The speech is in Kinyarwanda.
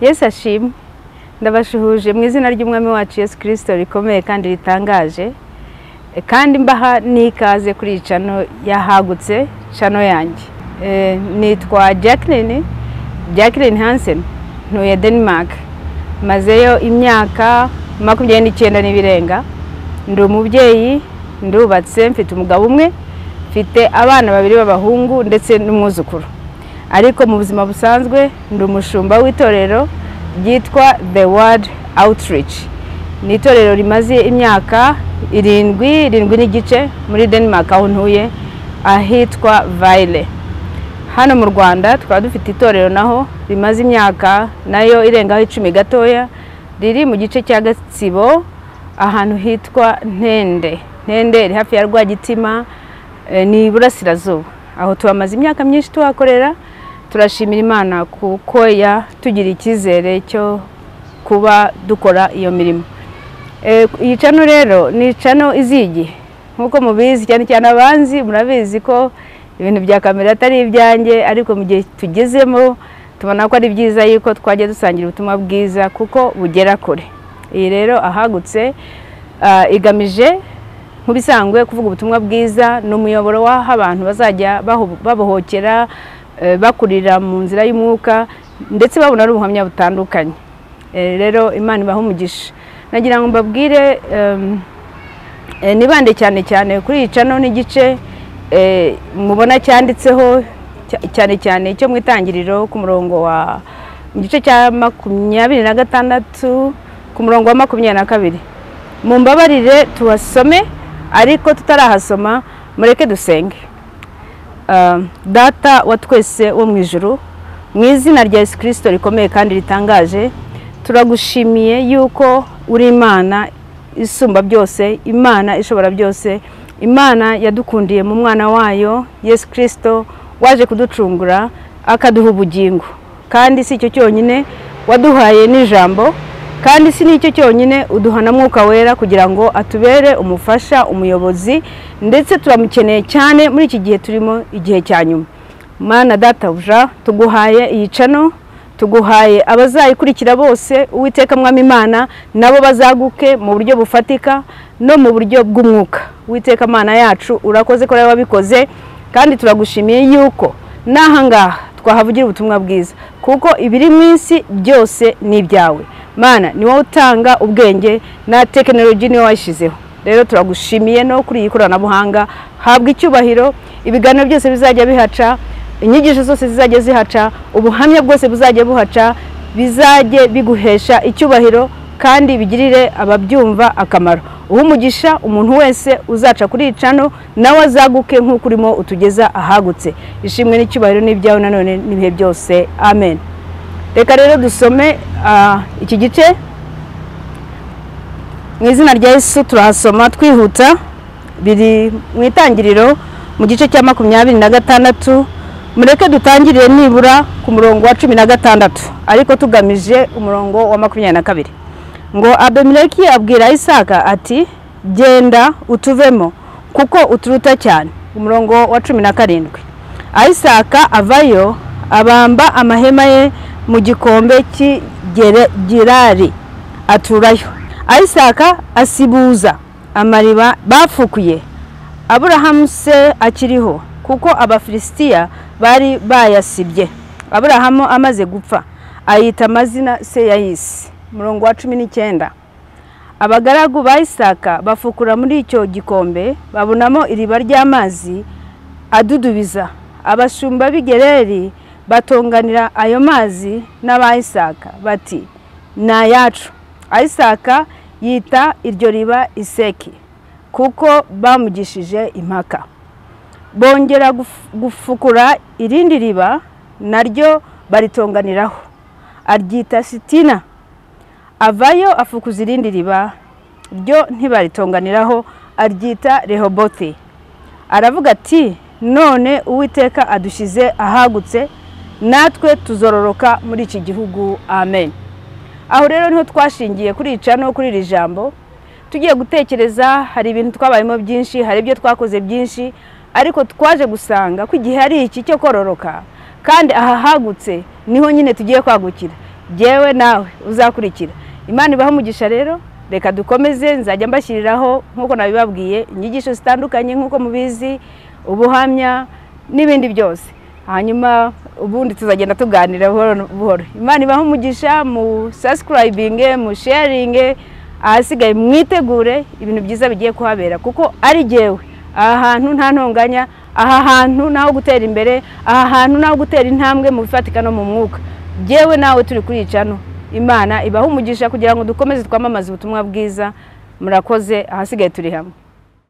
Yesu ashimwe. Ndabashuhuje mu izina ry'Umwami wacu Yesu Kristo rikomeye kandi ritangaje. Kandi mbaha n'ikaze kuri channel yahagutse, channel yanjye. Nitwa Jacqueline Hansen, ntuye Denmark. Mazeyo imyaka 29 n'ibirenga. Ndi umubyeyi, ndubatse, mfite umugabo umwe, mfite abana babiri b'abahungu ndetse n'umwuzukuru. Ariko mu buzima busanzwe ndi umushumba w'itorero ryitwa The Word Outreach. Ni itorero rimaze imyaka 7 n'igice muri Denmark aho ntuye ahitwa Vejle. Hano mu Rwanda twaba dufite itorero naho rimaze imyaka nayo irengaho 10 gatoya, riri mu gice cya Gatsibo ahantu hitwa Ntende iri hafi ya Rwagitima, ni Burasirazuba. Aho tubamaze imyaka myinshi tuhakorera. Turashimira Imana kuko yatugira ikizere cyo kuba dukora iyo mirimo. Iyi channel rero ni channel izigi nkuko mubizi, cyane abanzi murabizi ko ibintu bya kamera atari ibyanjye, ariko mu gihe tugezemo tubona ko ari byiza yuko twaje dusangira ubutumwa bwiza kuko bugera kure. Iyi rero ahagutse igamije nk'ubisangwe kuvuga ubutumwa bwiza, n'umuyoboro w'aho abantu bazajya babohokera, bakurira mu nzira y'umwuka ndetse babona ari ubuhamya butandukanye. Rero Imana ibaha umugisha. Nagira ngo mbabwire nibande cyane kuri iyi channel n'igice mubona cyanditseho cyane cyo mu itangiriro ku murongo wa mu gice cya 26 ku murongo wa 22. Mumbabarire tuwasome, ariko tutarahasoma mureke dusenge. Data wa twese wo mu ijuru, mu izina rya Yesu Kristo rikomeye kandi ritangaje, turagushimiye yuko uri Imana isumba byose, Imana ishobora byose, Imana yadukundiye mu mwana wayo Yesu Kristo waje kuducungura akaduha ubugingo. Kandi si icyo cyonyine, waduhaye n'ijambo, kandi si nicyo cyonyine, uduhana mwuka wera kugira ngo atubere umufasha, umuyobozi, ndetse turamukeneye cyane muri iki gihe turimo, igihe cya nyuma. Mana data uja tuguhaye iyi channel, tuguhaye abazayikurikira bose. Uwiteka Mwami Imana, nabo bazaguke mu buryo bufatika no mu buryo bw'umwuka. Uwiteka Mana yacu, urakoze ko wabikoze, kandi turagushimiye yuko nahangaha twahavugira ubutumwa bwiza, kuko ibiri mu isi byose ni ibyawe. Mana ni wowe utanga ubwenge na technology, ni wowe washizeho. Rero turagushimiye no kuri iyi koranabuhanga, habwa icyubahiro, ibiganiro byose bizajya bihaca, inyigisho zose zizajya zihaca, ubuhamya bwose buzajya buhaca, bizajye biguhesha icyubahiro kandi bigirire ababyumva akamaro. Umugisha umuntu wese uzaca kuri channel nawe azaguke nk'uko urimo utugeza ahagutse. Ishimwe n'icyubahiro n'ibyawe nanone n'ibihe byose. Amen. Reka rero dusome iki gice mu izina rya Yesu. Turahasoma twihuta, biri mu itangiriro mu gice cya 26. Mureke dutangirire nibura ku murongo wa 16, ariko tugamije umurongo wa 22. Ngo Abimeleki abwira Isaka ati, genda utuvemo kuko uturuta cyane. Umurongo wa 17. Isaka avayo abamba amahema ye mu gikombe cy'Gerari aturayo. Isaka asibuza amariba bafukuye Aburahamu se akiriho, kuko Abafilisitiya bari bayasibye. Aburahamu amaze gupfa ayita amazina se yayise. Murongo wa 19. Abagaragu ba Isaka bafukura muri icyo gikombe, babonamo iriba ry'amazi adudubiza. Abashumba b'Igerari batonganira ayo mazi n'aba Isaka bati, na yacu. Isaka yita iryo riba Iseki, kuko bamugishije impaka. Bongera gufukura irindi riba, naryo baritonganiraho, aryita Sitina. Avayo afukuza irindi riba, ryo ntibaritonganiraho, aryita Rehobothi. Aravuga ati, none Uwiteka adushize ahagutse, natwe tuzororoka muri iki gihugu. Amen. Aho rero niho twashingiye kuri channel, kuri iri jambo tugiye gutekereza. Hari ibintu twabayemo byinshi, hari ibyo twakoze byinshi, ariko twaje gusanga ko igihe ari iki cyo kororoka, kandi ahahagutse niho nyine tugiye kwagukira. jewe nawe uzakurikira. Imana ibaho umugisha rero, reka dukomeze, nzajya mbashyiriraho nkuko nabibabwiye inyigisho zitandukanye nkuko mubizi, ubuhamya n'ibindi byose. Hanyuma ubundi tuzagenda tuganira buhoro. Imana ibaho umugisha, mu subscribing, mu sharing, ahasigaye mwitegure ibintu byiza bigiye kuhabera, kuko ari jewe aha hantu nta ntonganya, aha hantu naho gutera imbere, aha hantu naho gutera intambwe mu bifatika no mu mwuka. Jewe nawe turi kuri icano. Imana ibaho umugisha kugira ngo dukomeze twamamaze ubutumwa bwiza. Murakoze, ahasigaye turi hamwe.